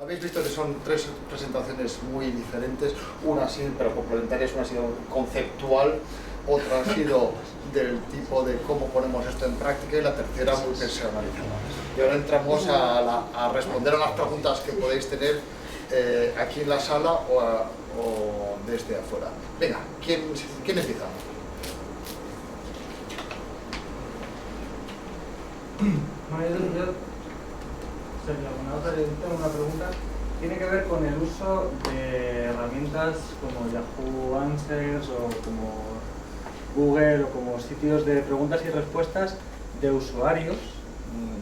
Habéis visto que son tres presentaciones muy diferentes, una sí, pero complementarias, una ha sido conceptual, otra ha sido del tipo de cómo ponemos esto en práctica y la tercera muy personalizada. Y ahora entramos a responder a las preguntas que podéis tener aquí en la sala o desde afuera. Venga, ¿quién empieza? Tengo una pregunta. Tiene que ver con el uso de herramientas como Yahoo Answers o como Google o como sitios de preguntas y respuestas de usuarios,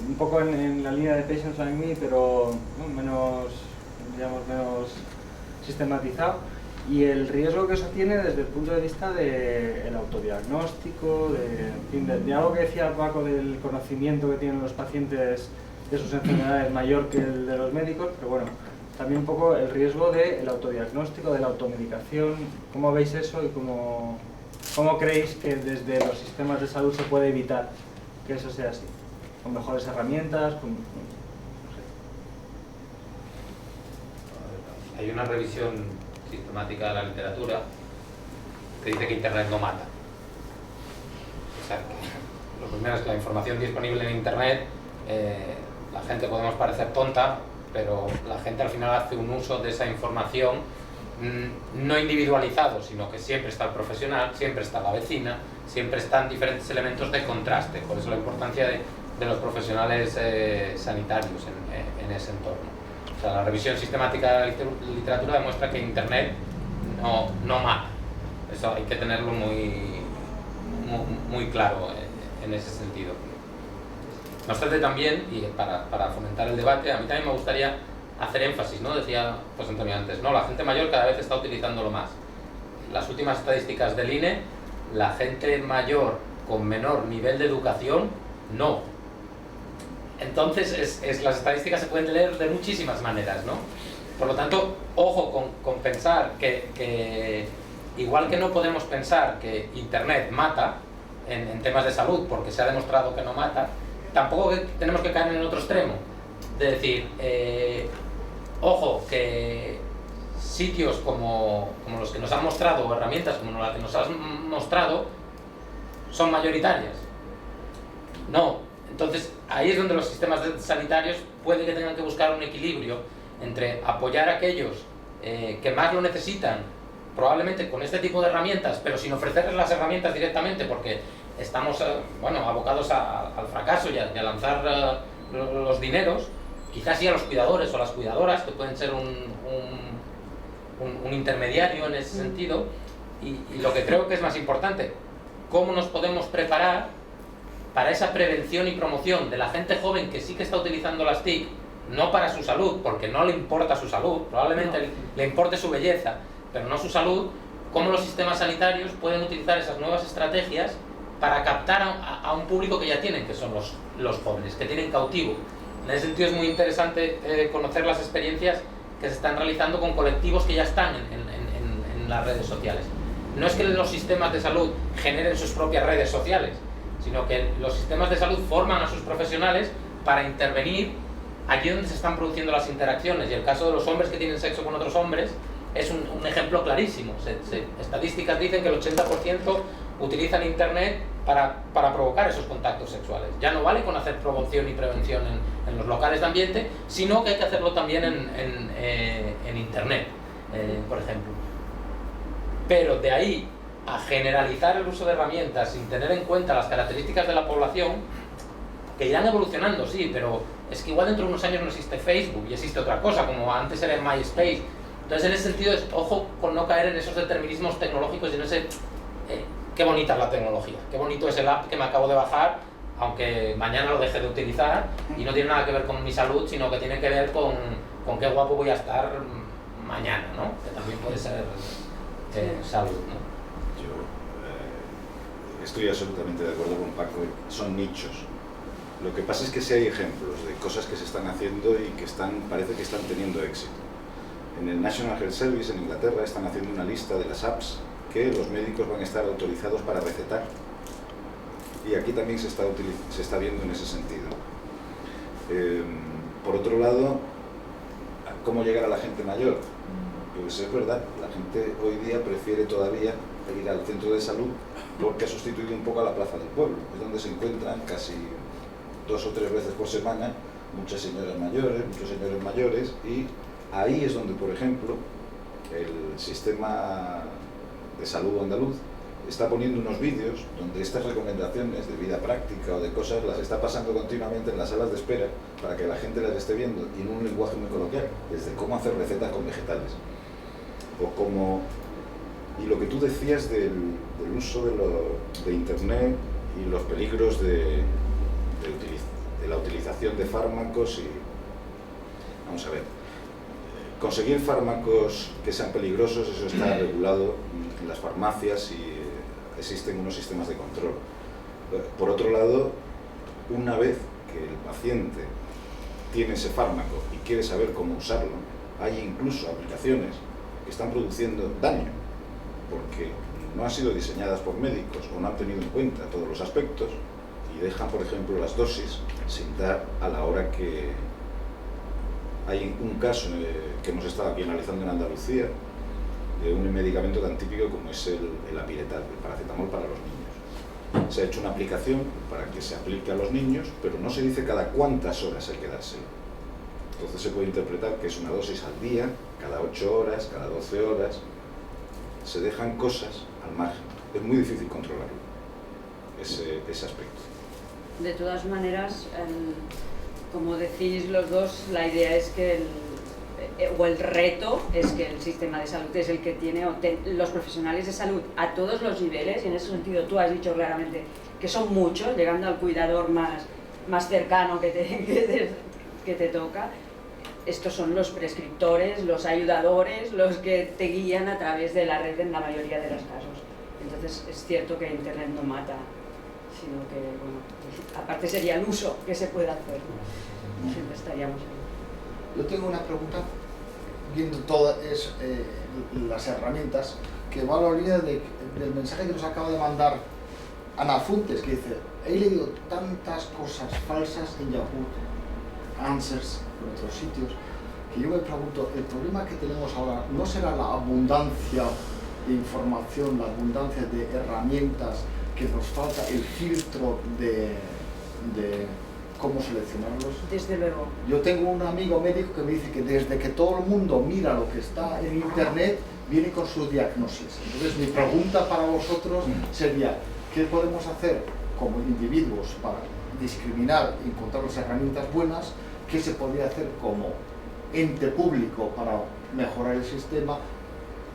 un poco en la línea de Patients Like Me, pero menos sistematizado, y el riesgo que eso tiene desde el punto de vista del autodiagnóstico, de algo que decía Paco del conocimiento que tienen los pacientes de sus enfermedades mayor que el de los médicos, pero bueno, también un poco el riesgo del autodiagnóstico, de la automedicación. ¿Cómo veis eso y cómo creéis que desde los sistemas de salud se puede evitar que eso sea así? ¿Con mejores herramientas? No sé. Hay una revisión sistemática de la literatura que dice que Internet no mata. O sea, que lo primero es que la información disponible en Internet, la gente podemos parecer tonta, pero la gente al final hace un uso de esa información no individualizado, sino que siempre está el profesional, siempre está la vecina, siempre están diferentes elementos de contraste. Por eso la importancia de los profesionales sanitarios en ese entorno. O sea, la revisión sistemática de la literatura demuestra que Internet no mata. Eso hay que tenerlo muy claro en ese sentido. No obstante también, y para fomentar el debate, a mí también me gustaría hacer énfasis, ¿no? Decía José Antonio antes, ¿no? La gente mayor cada vez está utilizándolo más. Las últimas estadísticas del INE, la gente mayor con menor nivel de educación, no. Entonces, las estadísticas se pueden leer de muchísimas maneras, ¿no? Por lo tanto, ojo con pensar que igual que no podemos pensar que Internet mata en temas de salud, porque se ha demostrado que no mata, tampoco tenemos que caer en el otro extremo. De decir, ojo, que sitios como los que nos han mostrado, o herramientas como las que nos han mostrado, son mayoritarias. No. Entonces, ahí es donde los sistemas sanitarios puede que tengan que buscar un equilibrio entre apoyar a aquellos que más lo necesitan, probablemente con este tipo de herramientas, pero sin ofrecerles las herramientas directamente, porque estamos abocados al fracaso y a lanzar los dineros. Quizás sí a los cuidadores o las cuidadoras, que pueden ser un intermediario en ese sentido. Y lo que creo que es más importante, cómo nos podemos preparar para esa prevención y promoción de la gente joven que sí que está utilizando las TIC, no para su salud, porque no le importa su salud, probablemente le importe su belleza, pero no su salud. Cómo los sistemas sanitarios pueden utilizar esas nuevas estrategias para captar a un público que ya tienen, que son los jóvenes, que tienen cautivo. En ese sentido es muy interesante conocer las experiencias que se están realizando con colectivos que ya están en las redes sociales. No es que los sistemas de salud generen sus propias redes sociales, sino que los sistemas de salud forman a sus profesionales para intervenir allí donde se están produciendo las interacciones. Y el caso de los hombres que tienen sexo con otros hombres es un ejemplo clarísimo. Estadísticas dicen que el 80% utilizan Internet para provocar esos contactos sexuales. Ya no vale con hacer promoción y prevención en los locales de ambiente, sino que hay que hacerlo también en Internet, por ejemplo. Pero de ahí a generalizar el uso de herramientas sin tener en cuenta las características de la población, que irán evolucionando, sí, pero es que igual dentro de unos años no existe Facebook y existe otra cosa, como antes era en MySpace. Entonces, en ese sentido, ojo con no caer en esos determinismos tecnológicos y en ese... qué bonita es la tecnología, qué bonito es el app que me acabo de bajar, aunque mañana lo deje de utilizar, y no tiene nada que ver con mi salud, sino que tiene que ver con qué guapo voy a estar mañana, ¿no? Que también puede ser salud, ¿no? Yo estoy absolutamente de acuerdo con Paco, son nichos. Lo que pasa es que sí hay ejemplos de cosas que se están haciendo y que parece que están teniendo éxito. En el National Health Service en Inglaterra están haciendo una lista de las apps que los médicos van a estar autorizados para recetar. Y aquí también se está viendo en ese sentido. Por otro lado, cómo llegar a la gente mayor. Pues es verdad, la gente hoy día prefiere todavía ir al centro de salud porque ha sustituido un poco a la plaza del pueblo. Es donde se encuentran casi 2 o 3 veces por semana muchas señoras mayores, muchos señores mayores, y ahí es donde, por ejemplo, el sistema de salud andaluz está poniendo unos vídeos donde estas recomendaciones de vida práctica o de cosas las está pasando continuamente en las salas de espera para que la gente las esté viendo, y en un lenguaje muy coloquial, desde cómo hacer recetas con vegetales o cómo... Y lo que tú decías del uso de internet y los peligros de la utilización de fármacos y... Vamos a ver, conseguir fármacos que sean peligrosos, eso está regulado en las farmacias y existen unos sistemas de control. Por otro lado, una vez que el paciente tiene ese fármaco y quiere saber cómo usarlo, hay incluso aplicaciones que están produciendo daño porque no han sido diseñadas por médicos o no han tenido en cuenta todos los aspectos y dejan, por ejemplo, las dosis sin dar a la hora que... Hay un caso que hemos estado aquí analizando en Andalucía de un medicamento tan típico como es el apiretal, el paracetamol para los niños. Se ha hecho una aplicación para que se aplique a los niños, pero no se dice cada cuántas horas hay que dárselo. Entonces se puede interpretar que es una dosis al día, cada 8 horas, cada 12 horas. Se dejan cosas al margen. Es muy difícil controlarlo, ese aspecto. De todas maneras, como decís los dos, la idea es que el reto es que el sistema de salud es el que tiene los profesionales de salud a todos los niveles, y en ese sentido tú has dicho claramente que son muchos, llegando al cuidador más cercano que te toca. Estos son los prescriptores, los ayudadores, los que te guían a través de la red en la mayoría de los casos. Entonces es cierto que Internet no mata, sino que, bueno, aparte sería el uso que se puede hacer. Siempre estaríamos ahí. Yo tengo una pregunta, viendo todas las herramientas, que va a la línea del mensaje que nos acaba de mandar Ana Funtes, que dice: he leído tantas cosas falsas en Yahoo Answers, en otros sitios, que yo me pregunto, el problema que tenemos ahora no será la abundancia de información, la abundancia de herramientas, que nos falta el filtro de cómo seleccionarlos. Desde luego. Yo tengo un amigo médico que me dice que desde que todo el mundo mira lo que está en internet, viene con su diagnosis. Entonces mi pregunta para vosotros sería, ¿qué podemos hacer como individuos para discriminar y encontrar las herramientas buenas? ¿Qué se podría hacer como ente público para mejorar el sistema?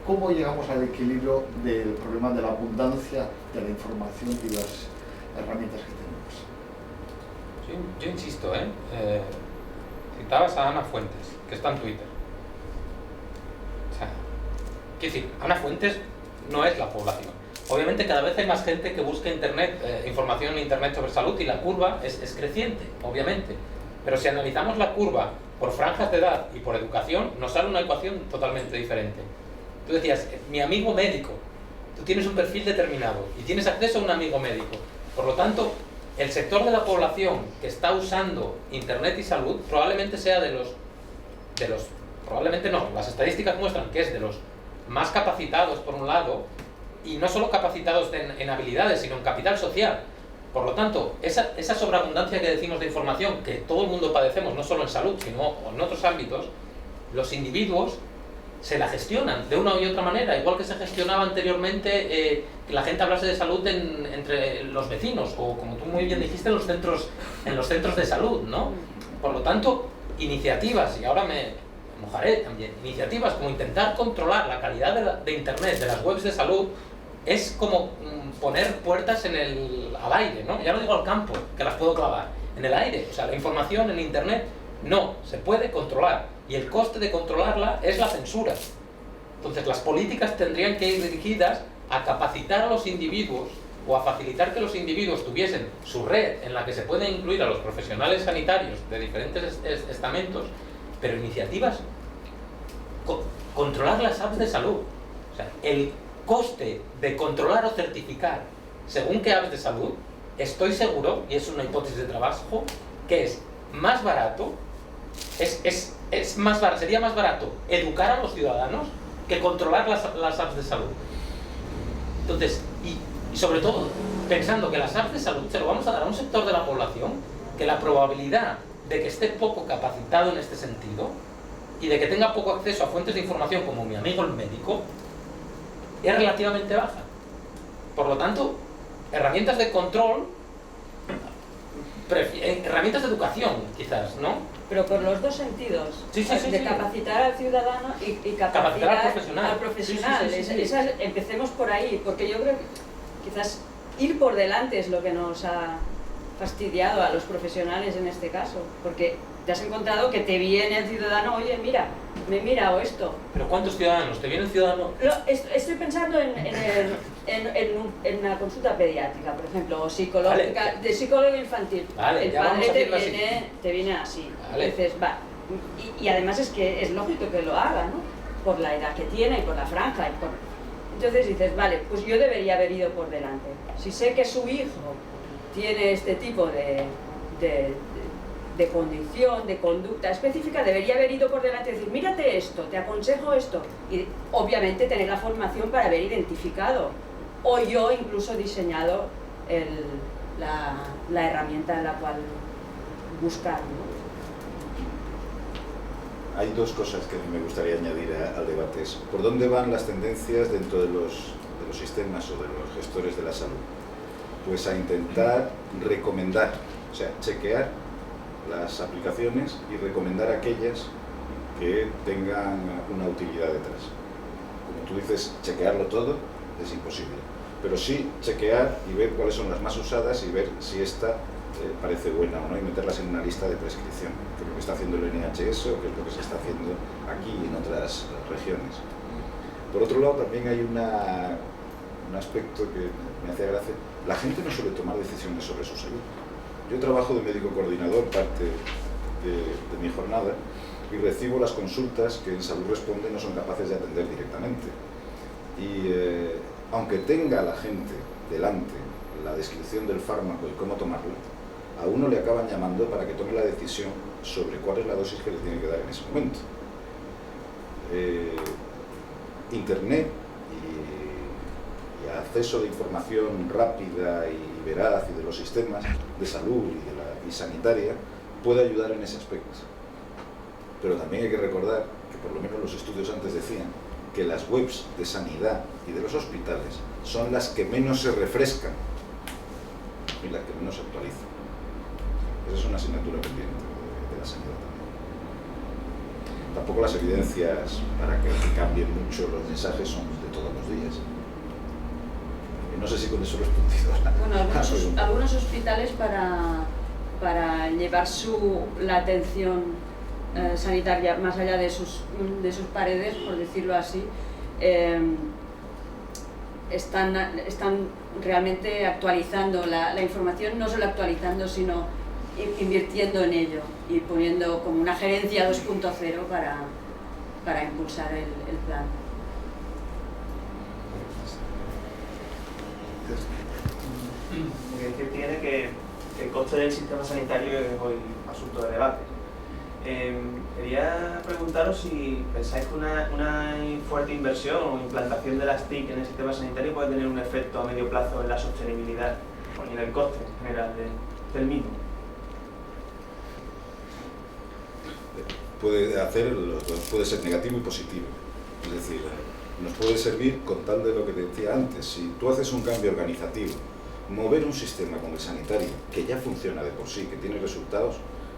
¿Cómo llegamos al equilibrio del problema de la abundancia de la información y las herramientas que tenemos? Yo insisto, citabas a Ana Fuentes, que está en Twitter. O sea, quiero decir, Ana Fuentes no es la población. Obviamente cada vez hay más gente que busca información en internet sobre salud, y la curva es creciente, obviamente. Pero si analizamos la curva por franjas de edad y por educación, nos sale una ecuación totalmente diferente. Tú decías, mi amigo médico, tú tienes un perfil determinado y tienes acceso a un amigo médico. Por lo tanto, el sector de la población que está usando internet y salud probablemente sea probablemente no, las estadísticas muestran que es de los más capacitados por un lado, y no solo capacitados en habilidades, sino en capital social. Por lo tanto, esa sobreabundancia que decimos de información, que todo el mundo padecemos, no solo en salud, sino en otros ámbitos, los individuos se la gestionan de una u otra manera, igual que se gestionaba anteriormente que la gente hablase de salud entre los vecinos, o como tú muy bien dijiste, en los centros de salud, ¿no? Por lo tanto, iniciativas, y ahora me mojaré también, iniciativas como intentar controlar la calidad de internet, de las webs de salud, es como poner puertas al aire, ¿no? Ya no digo al campo, que las puedo clavar, en el aire. O sea, la información en internet no se puede controlar, y el coste de controlarla es la censura. Entonces las políticas tendrían que ir dirigidas a capacitar a los individuos, o a facilitar que los individuos tuviesen su red en la que se pueden incluir a los profesionales sanitarios de diferentes estamentos, pero iniciativas, controlar las apps de salud. O sea, el coste de controlar o certificar según qué apps de salud, estoy seguro, y es una hipótesis de trabajo, que es más barato, es sería más barato educar a los ciudadanos que controlar las apps de salud. Entonces, y sobre todo, pensando que las apps de salud se lo vamos a dar a un sector de la población que la probabilidad de que esté poco capacitado en este sentido y de que tenga poco acceso a fuentes de información como mi amigo el médico es relativamente baja. Por lo tanto, herramientas de control, herramientas de educación quizás, ¿no? Pero por los dos sentidos, Sí, de capacitar al ciudadano y capacitar al profesional. Sí. Empecemos por ahí, porque yo creo que quizás ir por delante es lo que nos ha fastidiado a los profesionales en este caso, porque te has encontrado que te viene el ciudadano, oye, mira, me he mirado esto. ¿Pero cuántos ciudadanos? ¿Te viene el ciudadano? Estoy pensando en una consulta pediátrica, por ejemplo, o psicológica, Vale. de psicólogo infantil. Vale, el ya vamos padre a hacerlo así. te viene así. Vale. Dices, va. Y además es que es lógico que lo haga, ¿no? Por la edad que tiene, por la franja. Entonces dices, vale, pues yo debería haber ido por delante. Si sé que su hijo tiene este tipo de condición, de conducta específica, debería haber ido por delante y decir, mírate esto, te aconsejo esto. Y obviamente tener la formación para haber identificado. O yo incluso diseñado la herramienta en la cual buscar, ¿no? Hay dos cosas que a mí me gustaría añadir al debate. Es, ¿por dónde van las tendencias dentro de los sistemas o de los gestores de la salud? Pues a intentar recomendar, o sea, chequear las aplicaciones y recomendar aquellas que tengan una utilidad detrás. Como tú dices, chequearlo todo es imposible, pero sí chequear y ver cuáles son las más usadas y ver si esta parece buena o no y meterlas en una lista de prescripción, que es lo que está haciendo el NHS o que es lo que se está haciendo aquí y en otras regiones. Por otro lado, también hay un aspecto que me hace gracia. La gente no suele tomar decisiones sobre su salud. Yo trabajo de médico coordinador parte de mi jornada y recibo las consultas que en Salud Responde no son capaces de atender directamente. Y aunque tenga la gente delante la descripción del fármaco y cómo tomarlo, a uno le acaban llamando para que tome la decisión sobre cuál es la dosis que le tiene que dar en ese momento. Internet y acceso de información rápida y veraz y de los sistemas de salud y sanitaria puede ayudar en ese aspecto. Pero también hay que recordar que por lo menos los estudios antes decían que las webs de sanidad y de los hospitales son las que menos se refrescan y las que menos se actualizan. Esa es una asignatura pendiente de la sanidad también. Tampoco las evidencias para que cambien mucho los mensajes son de todos los días. No sé si con eso he respondido a la pregunta. Algunos hospitales para llevar la atención sanitaria más allá de sus paredes, por decirlo así, están realmente actualizando la información, no solo actualizando, sino invirtiendo en ello y poniendo como una gerencia 2.0 para impulsar el plan. Lo que decir tiene que el coste del sistema sanitario es hoy asunto de debate. Quería preguntaros si pensáis que una fuerte inversión o implantación de las TIC en el sistema sanitario puede tener un efecto a medio plazo en la sostenibilidad o en el coste general del mismo. Puede hacer los dos, puede ser negativo y positivo. Es decir, nos puede servir con tal de lo que te decía antes. Si tú haces un cambio organizativo, mover un sistema como el sanitario, que ya funciona de por sí, que tiene resultados,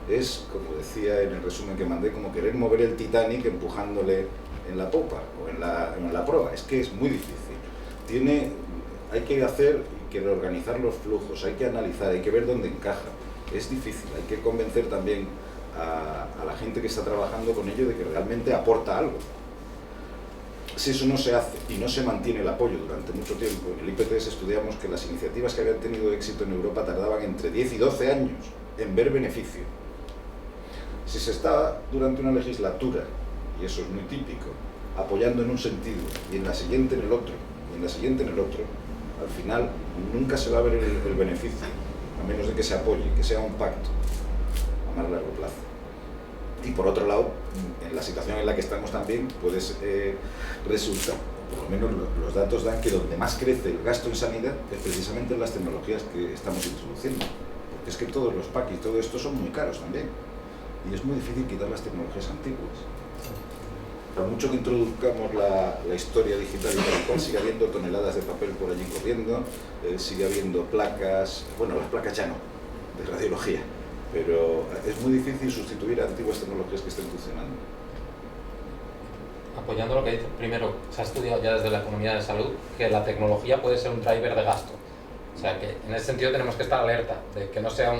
es, como decía en el resumen que mandé, como querer mover el Titanic empujándole en la popa o en la proa. Es que es muy difícil. Hay que hacer y que reorganizar los flujos, hay que analizar, hay que ver dónde encaja. Es difícil, hay que convencer también a la gente que está trabajando con ello de que realmente aporta algo. Si eso no se hace y no se mantiene el apoyo durante mucho tiempo, en el IPTS estudiamos que las iniciativas que habían tenido éxito en Europa tardaban entre 10 y 12 años en ver beneficio. Si se está durante una legislatura, y eso es muy típico, apoyando en un sentido y en la siguiente en el otro, y en la siguiente en el otro, al final nunca se va a ver el beneficio, a menos de que se apoye, que sea un pacto a más largo plazo. Y por otro lado, en la situación en la que estamos también, puedes resultar, por lo menos los datos dan que donde más crece el gasto en sanidad es precisamente en las tecnologías que estamos introduciendo. Porque es que todos los PAC y todo esto son muy caros también. Y es muy difícil quitar las tecnologías antiguas. Por mucho que introduzcamos la historia digital y tal cual, sigue habiendo toneladas de papel por allí corriendo, sigue habiendo placas, bueno, las placas ya no, de radiología, pero es muy difícil sustituir a antiguas tecnologías que estén funcionando. Apoyando lo que dice, primero, se ha estudiado ya desde la economía de salud que la tecnología puede ser un driver de gasto. O sea que en ese sentido tenemos que estar alerta de que no sea un...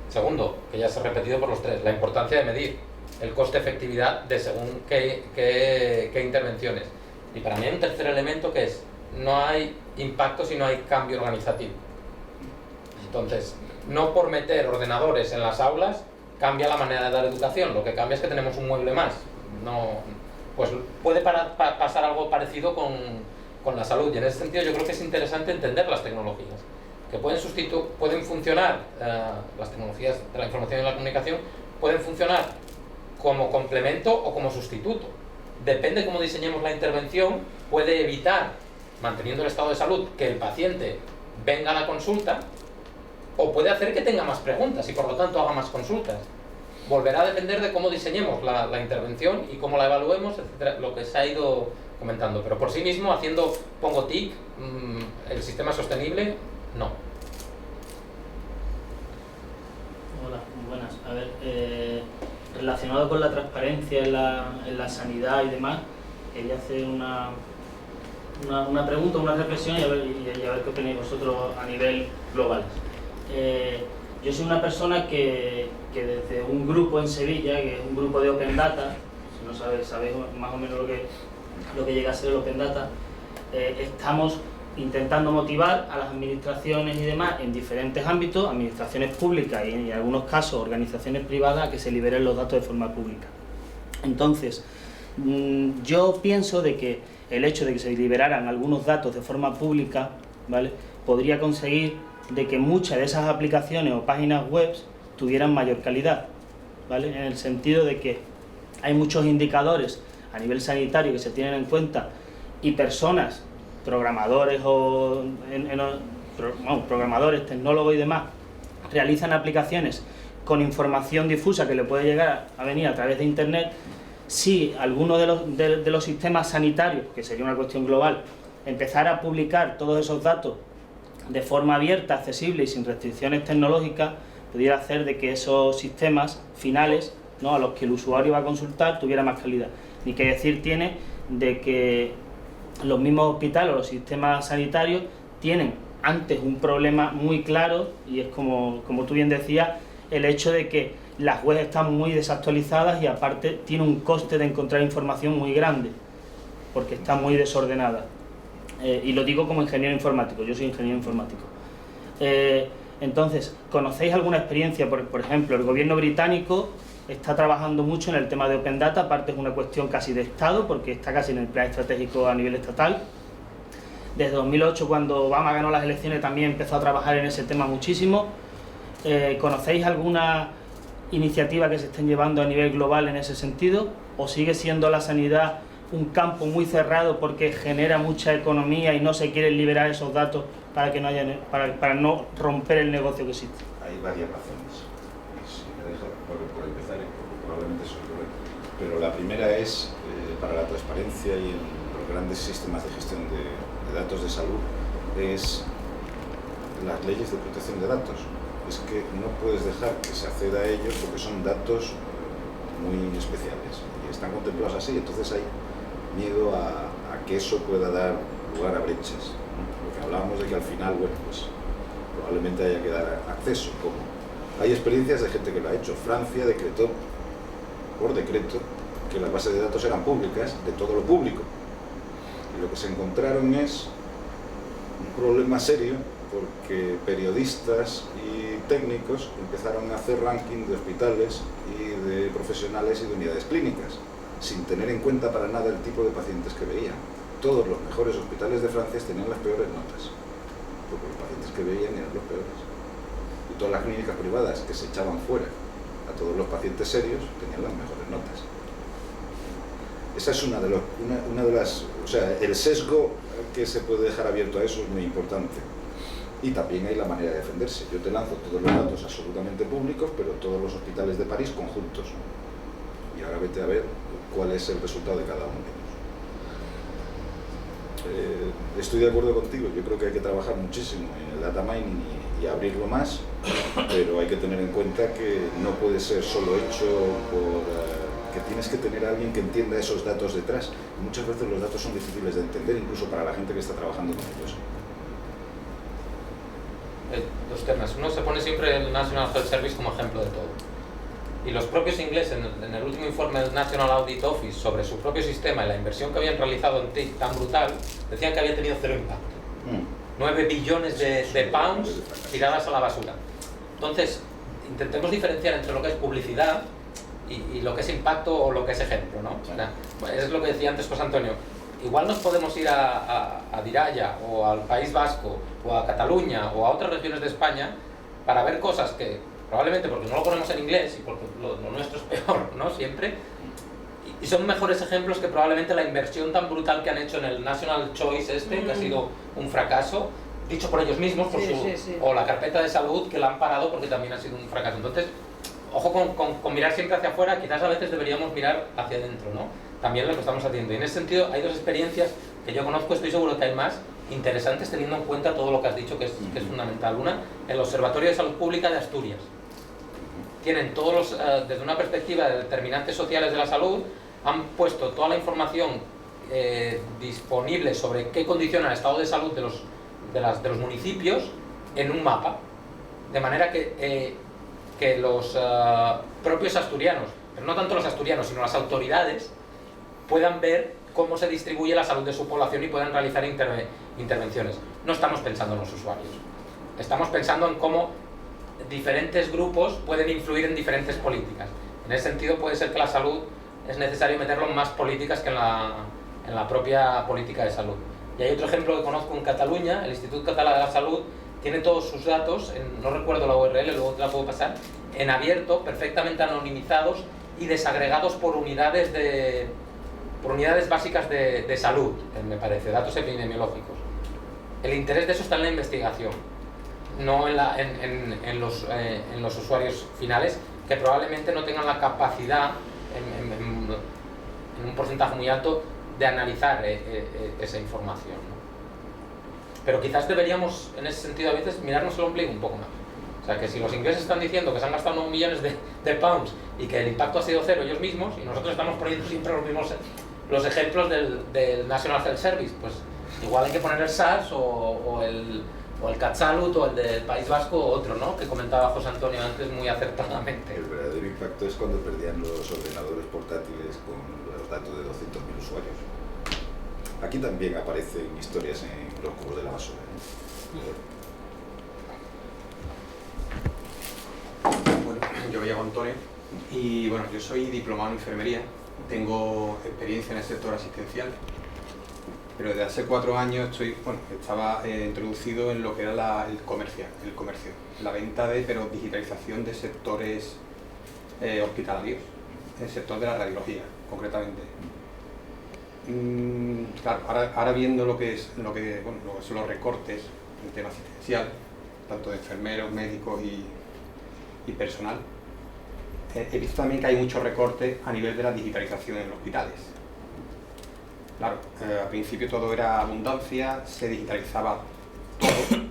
Segundo, que ya se ha repetido por los tres, la importancia de medir el coste-efectividad de según qué intervenciones. Y para mí hay un tercer elemento que es, no hay impacto si no hay cambio organizativo. Entonces, no por meter ordenadores en las aulas cambia la manera de dar educación, lo que cambia es que tenemos un mueble más. No, pues puede pasar algo parecido con la salud, y en ese sentido yo creo que es interesante entender las tecnologías, que pueden funcionar, las tecnologías de la información y la comunicación pueden funcionar como complemento o como sustituto. Depende cómo diseñemos la intervención, puede evitar, manteniendo el estado de salud, que el paciente venga a la consulta, o puede hacer que tenga más preguntas y por lo tanto haga más consultas. Volverá a depender de cómo diseñemos la intervención y cómo la evaluemos, etcétera, lo que se ha ido comentando. Pero por sí mismo, pongo TIC, el sistema sostenible, no. Hola, muy buenas. A ver, relacionado con la transparencia en la sanidad y demás, quería hacer una pregunta, una reflexión y a ver qué opináis vosotros a nivel global. Yo soy una persona que desde un grupo en Sevilla, que es un grupo de Open Data, si no sabéis más o menos lo que llega a ser el Open Data, estamos intentando motivar a las administraciones y demás en diferentes ámbitos, administraciones públicas y en algunos casos organizaciones privadas, a que se liberen los datos de forma pública. Entonces, yo pienso de que el hecho de que se liberaran algunos datos de forma pública, ¿vale?, podría conseguir de que muchas de esas aplicaciones o páginas web tuvieran mayor calidad, ¿vale?, en el sentido de que hay muchos indicadores a nivel sanitario que se tienen en cuenta y personas, programadores programadores, tecnólogos y demás, realizan aplicaciones con información difusa que le puede llegar a venir a través de internet. Si alguno de los sistemas sanitarios, que sería una cuestión global, empezara a publicar todos esos datos de forma abierta, accesible y sin restricciones tecnológicas, pudiera hacer de que esos sistemas finales, ¿no?, a los que el usuario va a consultar, tuviera más calidad. Ni que decir tiene de que los mismos hospitales o los sistemas sanitarios tienen antes un problema muy claro, y es como tú bien decías, el hecho de que las webs están muy desactualizadas y aparte tiene un coste de encontrar información muy grande, porque está muy desordenada. Y lo digo como ingeniero informático, yo soy ingeniero informático. Entonces, ¿conocéis alguna experiencia? Por ejemplo, el gobierno británico está trabajando mucho en el tema de Open Data, aparte es una cuestión casi de Estado, porque está casi en el plan estratégico a nivel estatal. Desde 2008, cuando Obama ganó las elecciones, también empezó a trabajar en ese tema muchísimo. ¿Conocéis alguna iniciativa que se estén llevando a nivel global en ese sentido? ¿O sigue siendo la sanidad un campo muy cerrado porque genera mucha economía y no se quieren liberar esos datos para que no haya, para no romper el negocio que existe? Hay varias razones. Si me deja por empezar, probablemente soy correcto. Pero la primera es, para la transparencia y en los grandes sistemas de gestión de datos de salud, es las leyes de protección de datos. Es que no puedes dejar que se acceda a ellos porque son datos muy especiales y están contemplados así, entonces hay miedo a que eso pueda dar lugar a brechas, ¿no? Lo que hablábamos de que al final, bueno, pues probablemente haya que dar acceso. Como hay experiencias de gente que lo ha hecho. Francia decretó por decreto que las bases de datos eran públicas, de todo lo público, y lo que se encontraron es un problema serio, porque periodistas y técnicos empezaron a hacer ranking de hospitales y de profesionales y de unidades clínicas, sin tener en cuenta para nada el tipo de pacientes que veían. Todos los mejores hospitales de Francia tenían las peores notas, porque los pacientes que veían eran los peores. Y todas las clínicas privadas que se echaban fuera a todos los pacientes serios tenían las mejores notas. Esa es una de las... O sea, el sesgo que se puede dejar abierto a eso es muy importante. Y también hay la manera de defenderse. Yo te lanzo todos los datos absolutamente públicos, pero todos los hospitales de París conjuntos. Y ahora vete a ver cuál es el resultado de cada uno de ellos. Estoy de acuerdo contigo, yo creo que hay que trabajar muchísimo en el data mining y abrirlo más, pero hay que tener en cuenta que no puede ser solo hecho por... que tienes que tener a alguien que entienda esos datos detrás. Muchas veces los datos son difíciles de entender, incluso para la gente que está trabajando con ellos. Dos temas. Uno, se pone siempre el National Health Service como ejemplo de todo. Y los propios ingleses, en el último informe del National Audit Office sobre su propio sistema y la inversión que habían realizado en TIC tan brutal, decían que había tenido cero impacto. 9 billones de pounds tiradas a la basura. Entonces, intentemos diferenciar entre lo que es publicidad y lo que es impacto o lo que es ejemplo, ¿no? O sea, es lo que decía antes José Antonio. Igual nos podemos ir a Diraya o al País Vasco o a Cataluña o a otras regiones de España para ver cosas que probablemente porque no lo ponemos en inglés y porque lo nuestro es peor, ¿no? Siempre. Y son mejores ejemplos que probablemente la inversión tan brutal que han hecho en el National Choice que ha sido un fracaso, dicho por ellos mismos, por o la carpeta de salud que la han parado porque también ha sido un fracaso. Entonces, ojo con mirar siempre hacia afuera, quizás a veces deberíamos mirar hacia adentro, ¿no? También lo que estamos haciendo. Y en ese sentido hay dos experiencias que yo conozco, estoy seguro que hay más, interesantes teniendo en cuenta todo lo que has dicho que es fundamental. Una, el Observatorio de Salud Pública de Asturias. Tienen todos los, desde una perspectiva de determinantes sociales de la salud, han puesto toda la información disponible sobre qué condiciona el estado de salud de los municipios en un mapa. De manera que los propios asturianos, pero no tanto los asturianos, sino las autoridades, puedan ver cómo se distribuye la salud de su población y puedan realizar intervenciones. No estamos pensando en los usuarios, estamos pensando en cómo diferentes grupos pueden influir en diferentes políticas. En ese sentido puede ser que la salud es necesario meterlo en más políticas que en la propia política de salud. Y hay otro ejemplo que conozco en Cataluña, el Institut Català de la Salud tiene todos sus datos, no recuerdo la URL, luego te la puedo pasar, en abierto, perfectamente anonimizados y desagregados por unidades básicas de salud, me parece, datos epidemiológicos. El interés de eso está en la investigación, no en los usuarios finales, que probablemente no tengan la capacidad, en un porcentaje muy alto, de analizar esa información, ¿no? Pero quizás deberíamos, en ese sentido, a veces mirarnos el ombligo un poco más. O sea, que si los ingleses están diciendo que se han gastado 9 millones de pounds y que el impacto ha sido cero ellos mismos, y nosotros estamos poniendo siempre los ejemplos del National Health Service, pues igual hay que poner el SARS o el CatSalut o el del País Vasco o otro, ¿no? Que comentaba José Antonio antes muy acertadamente. El verdadero impacto es cuando perdían los ordenadores portátiles con los datos de 200.000 usuarios. Aquí también aparecen historias en los cubos de la basura. Bueno, yo me llamo Antonio y bueno, yo soy diplomado en enfermería, tengo experiencia en el sector asistencial, pero desde hace 4 años estaba introducido en lo que era el comercio, la venta pero digitalización de sectores hospitalarios, el sector de la radiología, concretamente. Claro, ahora viendo lo que son los recortes en tema asistencial, tanto de enfermeros, médicos y personal, he visto también que hay muchos recortes a nivel de la digitalización en los hospitales. Claro, al principio todo era abundancia, se digitalizaba todo,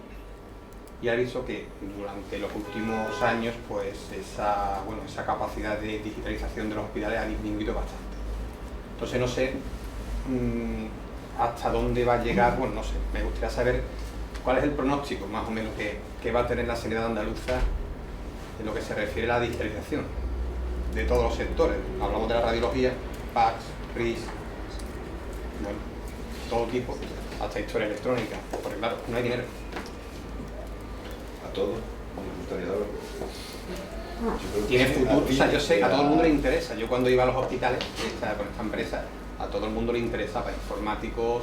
y he visto que durante los últimos años pues esa capacidad de digitalización de los hospitales ha disminuido bastante. Entonces no sé hasta dónde va a llegar, no sé, me gustaría saber cuál es el pronóstico más o menos que va a tener la sanidad andaluza en lo que se refiere a la digitalización de todos los sectores. Hablamos de la radiología, PACS, RIS, todo tipo, hasta historia electrónica, porque claro, no hay dinero. A todos, me gustaría saberlo. Tiene futuro, o sea, yo sé, a todo el mundo le interesa. Yo cuando iba a los hospitales con esta empresa, a todo el mundo le interesaba, informáticos,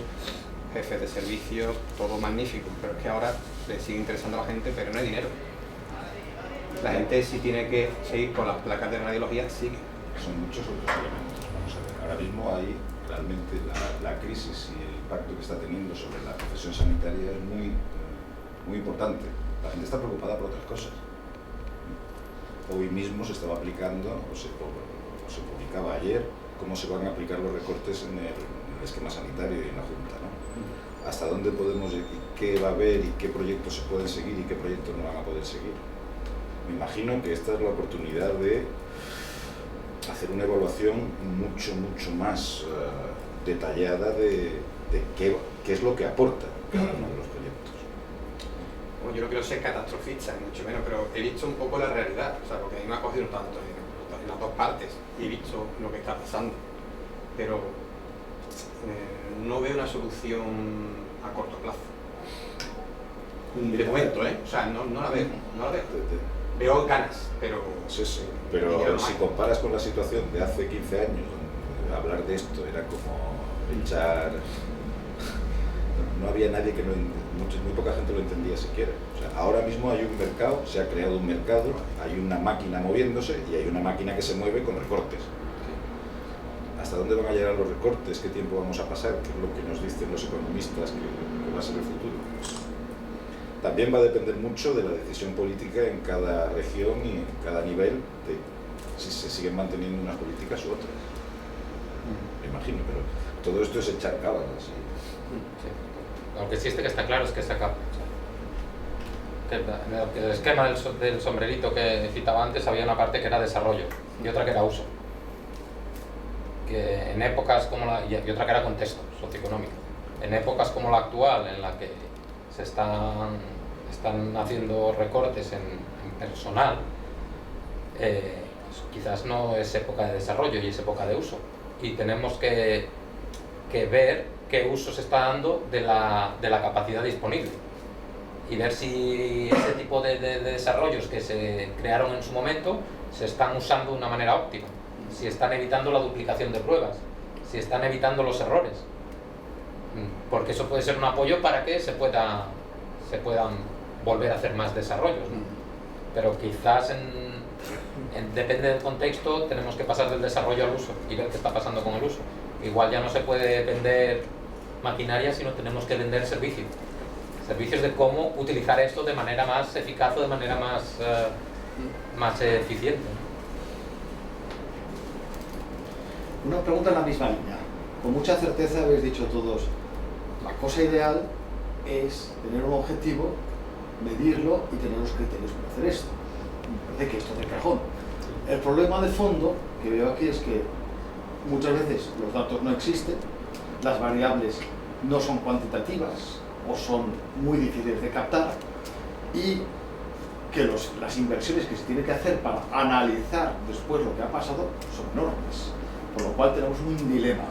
jefes de servicios, todo magnífico, pero es que ahora le sigue interesando a la gente, pero no hay dinero. La gente si tiene que seguir con las placas de radiología, sigue. Son muchos otros elementos. Vamos a ver, ahora mismo hay realmente la crisis y el impacto que está teniendo sobre la profesión sanitaria es muy importante. La gente está preocupada por otras cosas. Hoy mismo se estaba aplicando, o se publicaba ayer, cómo se van a aplicar los recortes en el esquema sanitario y en la Junta, ¿no? Hasta dónde podemos ir, qué va a haber y qué proyectos se pueden seguir y qué proyectos no van a poder seguir. Me imagino que esta es la oportunidad de hacer una evaluación mucho más detallada de qué es lo que aporta cada uno de los proyectos. Bueno, yo no quiero ser catastrofista, ni mucho menos, pero he visto un poco la realidad, o sea, porque a mí me ha cogido tanto en las dos partes y he visto lo que está pasando, pero no veo una solución a corto plazo. De momento, o sea, no la veo, Veo ganas, pero... Sí, pero si comparas con la situación de hace 15 años, donde hablar de esto era como echar... No había nadie que muy poca gente lo entendía siquiera. O sea, ahora mismo hay un mercado, se ha creado un mercado, hay una máquina moviéndose y hay una máquina que se mueve con recortes. ¿Hasta dónde van a llegar los recortes? ¿Qué tiempo vamos a pasar? ¿Qué es lo que nos dicen los economistas que va a ser el futuro? También va a depender mucho de la decisión política en cada región y en cada nivel, de si se siguen manteniendo unas políticas u otras. Me imagino, pero todo esto es echar cábalas. Sí. Aunque sí que está claro es que se acaba. El esquema del sombrerito que citaba antes había una parte que era desarrollo y otra que era uso. Que en épocas como y otra que era contexto socioeconómico. En épocas como la actual, en la que se están haciendo recortes en personal, pues quizás no es época de desarrollo y es época de uso. Y tenemos que ver qué uso se está dando de la capacidad disponible y ver si ese tipo de desarrollos que se crearon en su momento se están usando de una manera óptima, si están evitando la duplicación de pruebas, si están evitando los errores, porque eso puede ser un apoyo para que se puedan volver a hacer más desarrollos, ¿no? Pero quizás depende del contexto, tenemos que pasar del desarrollo al uso y ver qué está pasando con el uso. Igual ya no se puede vender maquinaria, sino tenemos que vender servicios de cómo utilizar esto de manera más eficaz o de manera más eficiente. Una pregunta en la misma línea. Con mucha certeza habéis dicho todos, la cosa ideal es tener un objetivo, medirlo y tener los criterios para hacer esto. Me parece que esto es de cajón. El problema de fondo que veo aquí es que muchas veces los datos no existen, las variables no son cuantitativas o son muy difíciles de captar y que las inversiones que se tienen que hacer para analizar después lo que ha pasado son enormes. Por lo cual tenemos un dilema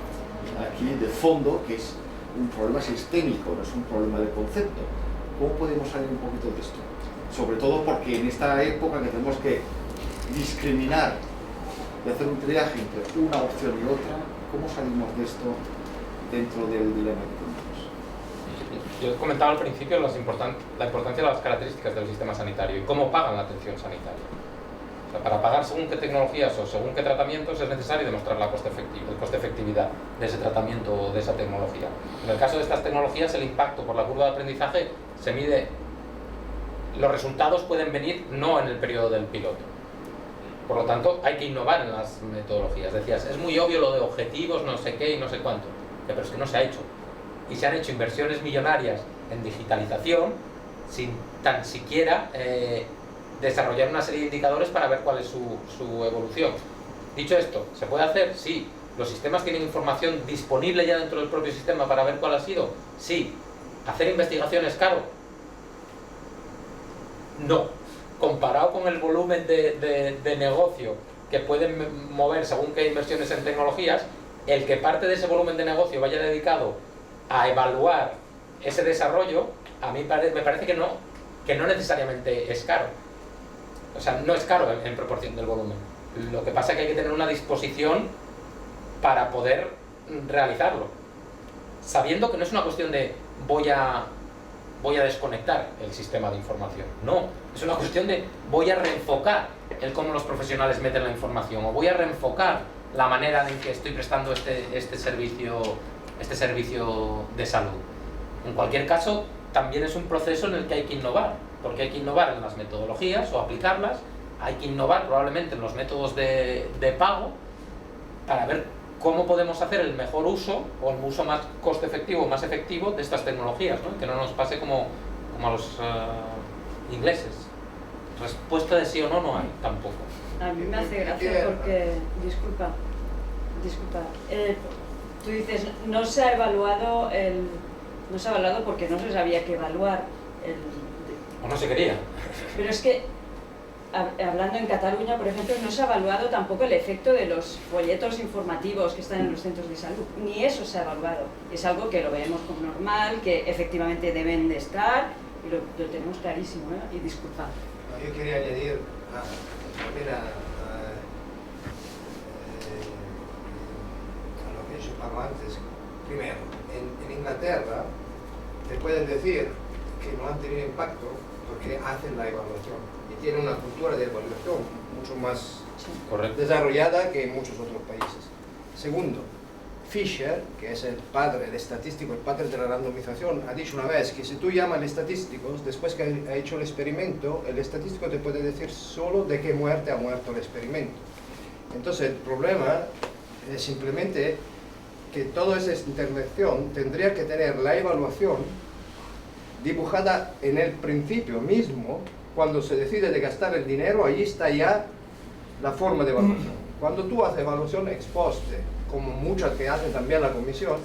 aquí de fondo que es un problema sistémico, no es un problema de concepto. ¿Cómo podemos salir un poquito de esto? Sobre todo porque en esta época que tenemos que discriminar y hacer un triaje entre una opción y otra, ¿cómo salimos de esto dentro del dilema que tenemos? Yo he comentado al principio la importancia de las características del sistema sanitario y cómo pagan la atención sanitaria. O sea, para pagar según qué tecnologías o según qué tratamientos es necesario demostrar la coste efectividad de ese tratamiento o de esa tecnología. En el caso de estas tecnologías, el impacto por la curva de aprendizaje se mide. Los resultados pueden venir no en el periodo del piloto. Por lo tanto, hay que innovar en las metodologías. Decías, es muy obvio lo de objetivos, no sé qué y no sé cuánto. Pero es que no se ha hecho. Y se han hecho inversiones millonarias en digitalización sin tan siquiera desarrollar una serie de indicadores para ver cuál es su evolución. Dicho esto, ¿se puede hacer? Sí. ¿Los sistemas tienen información disponible ya dentro del propio sistema para ver cuál ha sido? Sí. ¿Hacer investigación es caro? No. Comparado con el volumen de negocio que pueden mover según qué inversiones en tecnologías, el que parte de ese volumen de negocio vaya dedicado a evaluar ese desarrollo, a mí me parece que no necesariamente es caro. O sea, no es caro en proporción del volumen. Lo que pasa es que hay que tener una disposición para poder realizarlo, sabiendo que no es una cuestión de voy a voy a desconectar el sistema de información. No, es una cuestión de voy a reenfocar el cómo los profesionales meten la información, o voy a reenfocar la manera en que estoy prestando este servicio de salud. En cualquier caso, también es un proceso en el que hay que innovar, porque hay que innovar en las metodologías o aplicarlas, hay que innovar probablemente en los métodos de pago para ver cómo podemos hacer el mejor uso o el uso más coste efectivo, más efectivo de estas tecnologías, ¿no? Que no nos pase como a los ingleses. Respuesta de sí o no no hay tampoco. A mí me hace gracia porque, disculpa, tú dices, no se ha evaluado porque no se sabía que evaluar O no se quería. Pero es que, hablando en Cataluña, por ejemplo, no se ha evaluado tampoco el efecto de los folletos informativos que están en los centros de salud. Ni eso se ha evaluado. Es algo que lo vemos como normal, que efectivamente deben de estar, y lo tenemos clarísimo, ¿eh? Y disculpa. Yo quería añadir a lo que he dicho Pablo antes. Primero, en Inglaterra te pueden decir que no han tenido impacto porque hacen la evaluación y tienen una cultura de evaluación mucho más desarrollada que en muchos otros países. Segundo, Fisher, que es el padre del estadístico, el padre de la randomización, ha dicho una vez que si tú llamas al estadístico, después que ha hecho el experimento, el estadístico te puede decir solo de qué muerte ha muerto el experimento. Entonces el problema es simplemente que toda esa intervención tendría que tener la evaluación dibujada en el principio mismo. Cuando se decide de gastar el dinero, ahí está ya la forma de evaluación. Cuando tú haces evaluación ex poste, como muchas que hacen también la comisión,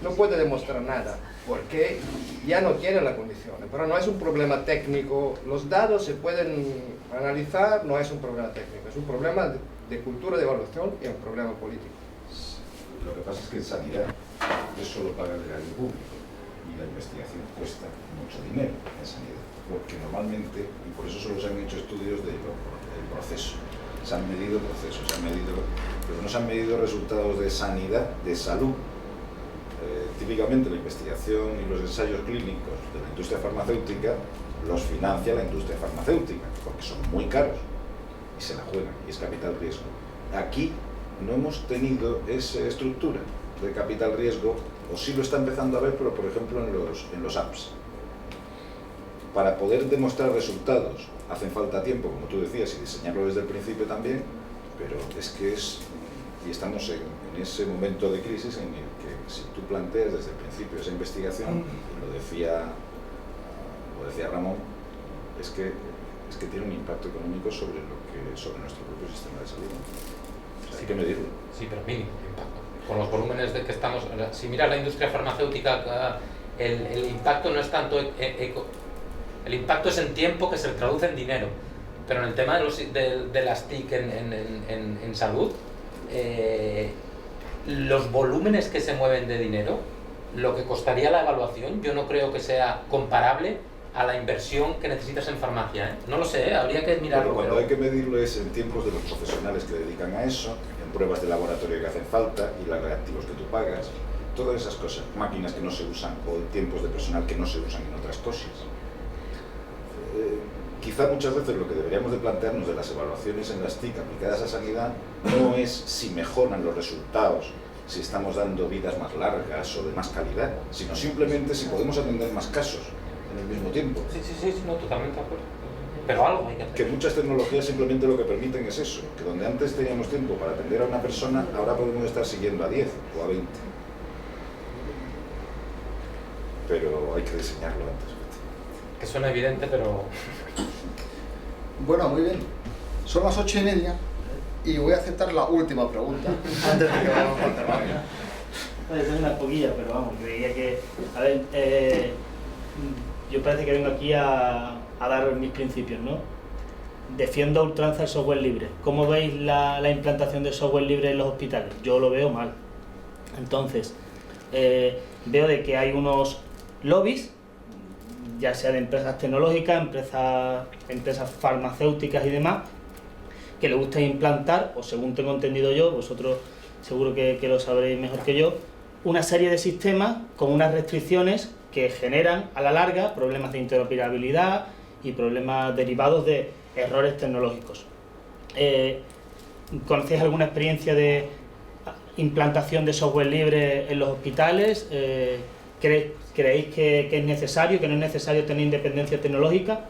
no puede demostrar nada, porque ya no tiene las condiciones. Pero no es un problema técnico, los datos se pueden analizar, no es un problema técnico, es un problema de cultura de evaluación y un problema político. Lo que pasa es que en sanidad eso lo paga el erario público y la investigación cuesta mucho dinero en sanidad, porque normalmente, y por eso solo se han hecho estudios del proceso, se han medido procesos, pero no se han medido resultados de sanidad, de salud. Típicamente la investigación y los ensayos clínicos de la industria farmacéutica los financia la industria farmacéutica, porque son muy caros y se la juegan, y es capital riesgo. Aquí no hemos tenido esa estructura de capital riesgo, o sí lo está empezando a ver, pero por ejemplo en los apps. Para poder demostrar resultados hacen falta tiempo, como tú decías, y diseñarlo desde el principio también, pero es que y estamos en ese momento de crisis en el que si tú planteas desde el principio esa investigación, y lo decía Ramón, es que tiene un impacto económico sobre nuestro propio sistema de salud. O sea, hay que medirlo. Sí, pero mínimo impacto. Con los volúmenes de que estamos, si miras la industria farmacéutica, el impacto no es tanto el impacto es en tiempo que se traduce en dinero, pero en el tema de las TIC en salud, los volúmenes que se mueven de dinero, lo que costaría la evaluación, yo no creo que sea comparable a la inversión que necesitas en farmacia, ¿eh? No lo sé, habría que mirarlo. Pero cuando hay que medirlo es en tiempos de los profesionales que dedican a eso, en pruebas de laboratorio que hacen falta y los reactivos que tú pagas, todas esas cosas, máquinas que no se usan o tiempos de personal que no se usan en otras cosas. Quizá muchas veces lo que deberíamos de plantearnos de las evaluaciones en las TIC aplicadas a sanidad no es si mejoran los resultados, si estamos dando vidas más largas o de más calidad, sino simplemente si podemos atender más casos en el mismo tiempo. Sí, no, totalmente de acuerdo. Pero algo hay que hacer. Que muchas tecnologías simplemente lo que permiten es eso, que donde antes teníamos tiempo para atender a una persona, ahora podemos estar siguiendo a 10 o a 20. Pero hay que diseñarlo antes. Que suena evidente, pero... Bueno, muy bien. Son las 8:30 y voy a aceptar la última pregunta antes de que vayamos a terminar. Puede ser una poquilla, pero vamos, creía que... A ver, yo parece que vengo aquí a dar mis principios, ¿no? Defiendo a ultranza el software libre. ¿Cómo veis la implantación de software libre en los hospitales? Yo lo veo mal. Entonces, veo de que hay unos lobbies, ya sea de empresas tecnológicas, empresas farmacéuticas y demás, que les gusta implantar, o según tengo entendido yo, vosotros seguro que lo sabréis mejor que yo, una serie de sistemas con unas restricciones que generan a la larga problemas de interoperabilidad y problemas derivados de errores tecnológicos. ¿Conocéis alguna experiencia de implantación de software libre en los hospitales? ¿Creéis que es necesario, que no es necesario tener independencia tecnológica?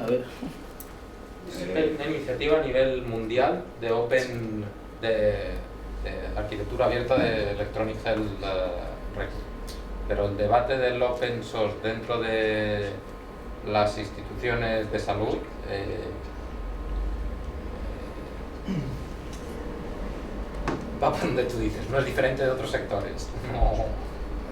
A ver. Una iniciativa a nivel mundial de Open, de arquitectura abierta de Electronic Health Record. Pero el debate del Open Source dentro de las instituciones de salud va por donde tú dices, no es diferente de otros sectores. No.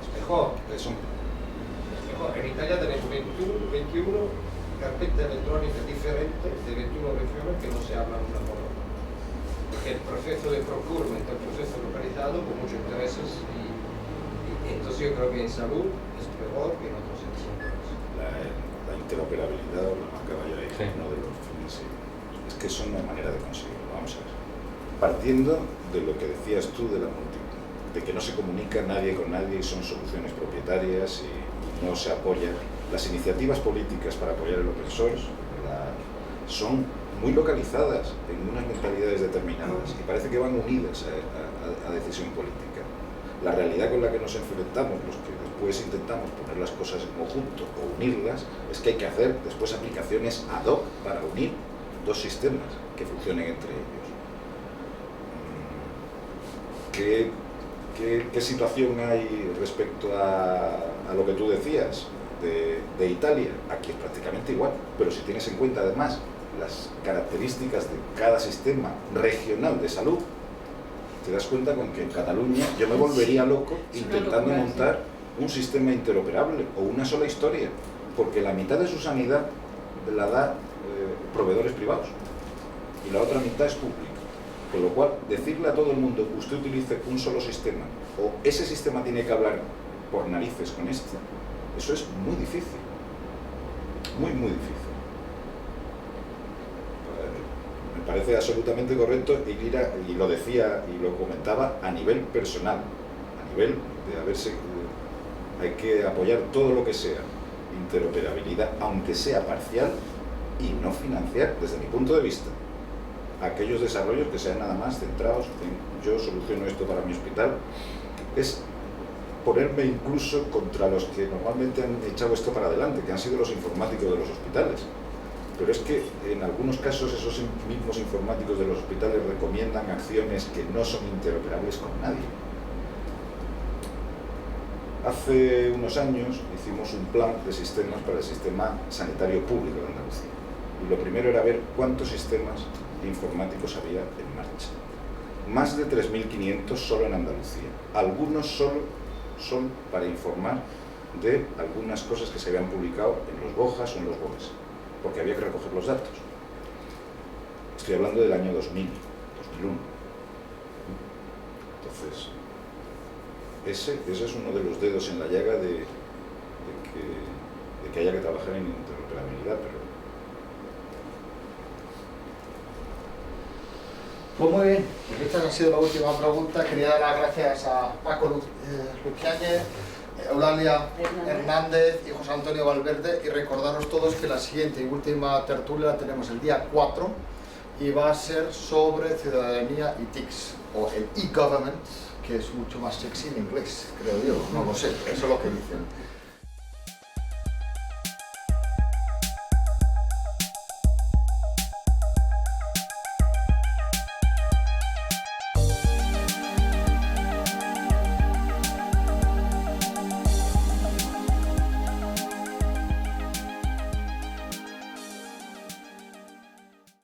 Es mejor. Eso. Es mejor. En Italia tenemos 21 carpetas electrónicas diferentes de 21 regiones que no se hablan una por otra. Porque el proceso de procurement, el proceso localizado, con muchos intereses, y entonces yo creo que en salud es peor que en otros sectores. La interoperabilidad, la marcaba yo ahí, Sí. uno de los fines, es que eso no hay manera de conseguirlo. Vamos a ver. Partiendo de lo que decías tú de de que no se comunica nadie con nadie y son soluciones propietarias y no se apoyan. Las iniciativas políticas para apoyar el open source son muy localizadas en unas mentalidades determinadas y parece que van unidas a decisión política. La realidad con la que nos enfrentamos, los que después intentamos poner las cosas en conjunto o unirlas, es que hay que hacer después aplicaciones ad hoc para unir dos sistemas que funcionen entre ellos. ¿Qué situación hay respecto a lo que tú decías de Italia? Aquí es prácticamente igual, pero si tienes en cuenta además las características de cada sistema regional de salud, te das cuenta con que en Cataluña yo me volvería loco intentando montar un sistema interoperable o una sola historia, porque la mitad de su sanidad la da proveedores privados y la otra mitad es pública. Con lo cual, decirle a todo el mundo que usted utilice un solo sistema o ese sistema tiene que hablar por narices con este, eso es muy difícil. Muy, muy difícil. Me parece absolutamente correcto ir y lo decía y lo comentaba a nivel personal, a nivel de hay que apoyar todo lo que sea interoperabilidad, aunque sea parcial, y no financiar, desde mi punto de vista, aquellos desarrollos que sean nada más centrados en yo soluciono esto para mi hospital. Es ponerme incluso contra los que normalmente han echado esto para adelante, que han sido los informáticos de los hospitales. Pero es que en algunos casos esos mismos informáticos de los hospitales recomiendan acciones que no son interoperables con nadie. Hace unos años hicimos un plan de sistemas para el sistema sanitario público de Andalucía. Y lo primero era ver cuántos sistemas informáticos había en marcha. Más de 3.500 solo en Andalucía. Algunos solo son para informar de algunas cosas que se habían publicado en los BOJAS o en los BOEs, porque había que recoger los datos. Estoy hablando del año 2000, 2001. Entonces, ese es uno de los dedos en la llaga de que haya que trabajar en interoperabilidad, pero pues muy bien, pues esta ha sido la última pregunta. Quería dar las gracias a Paco Luquiáñez, Eulalia Hernández y José Antonio Valverde, y recordaros todos que la siguiente y última tertulia la tenemos el día 4 y va a ser sobre ciudadanía y TICs, o el e-government, que es mucho más sexy en inglés, creo yo, no lo sé, eso es lo que dicen.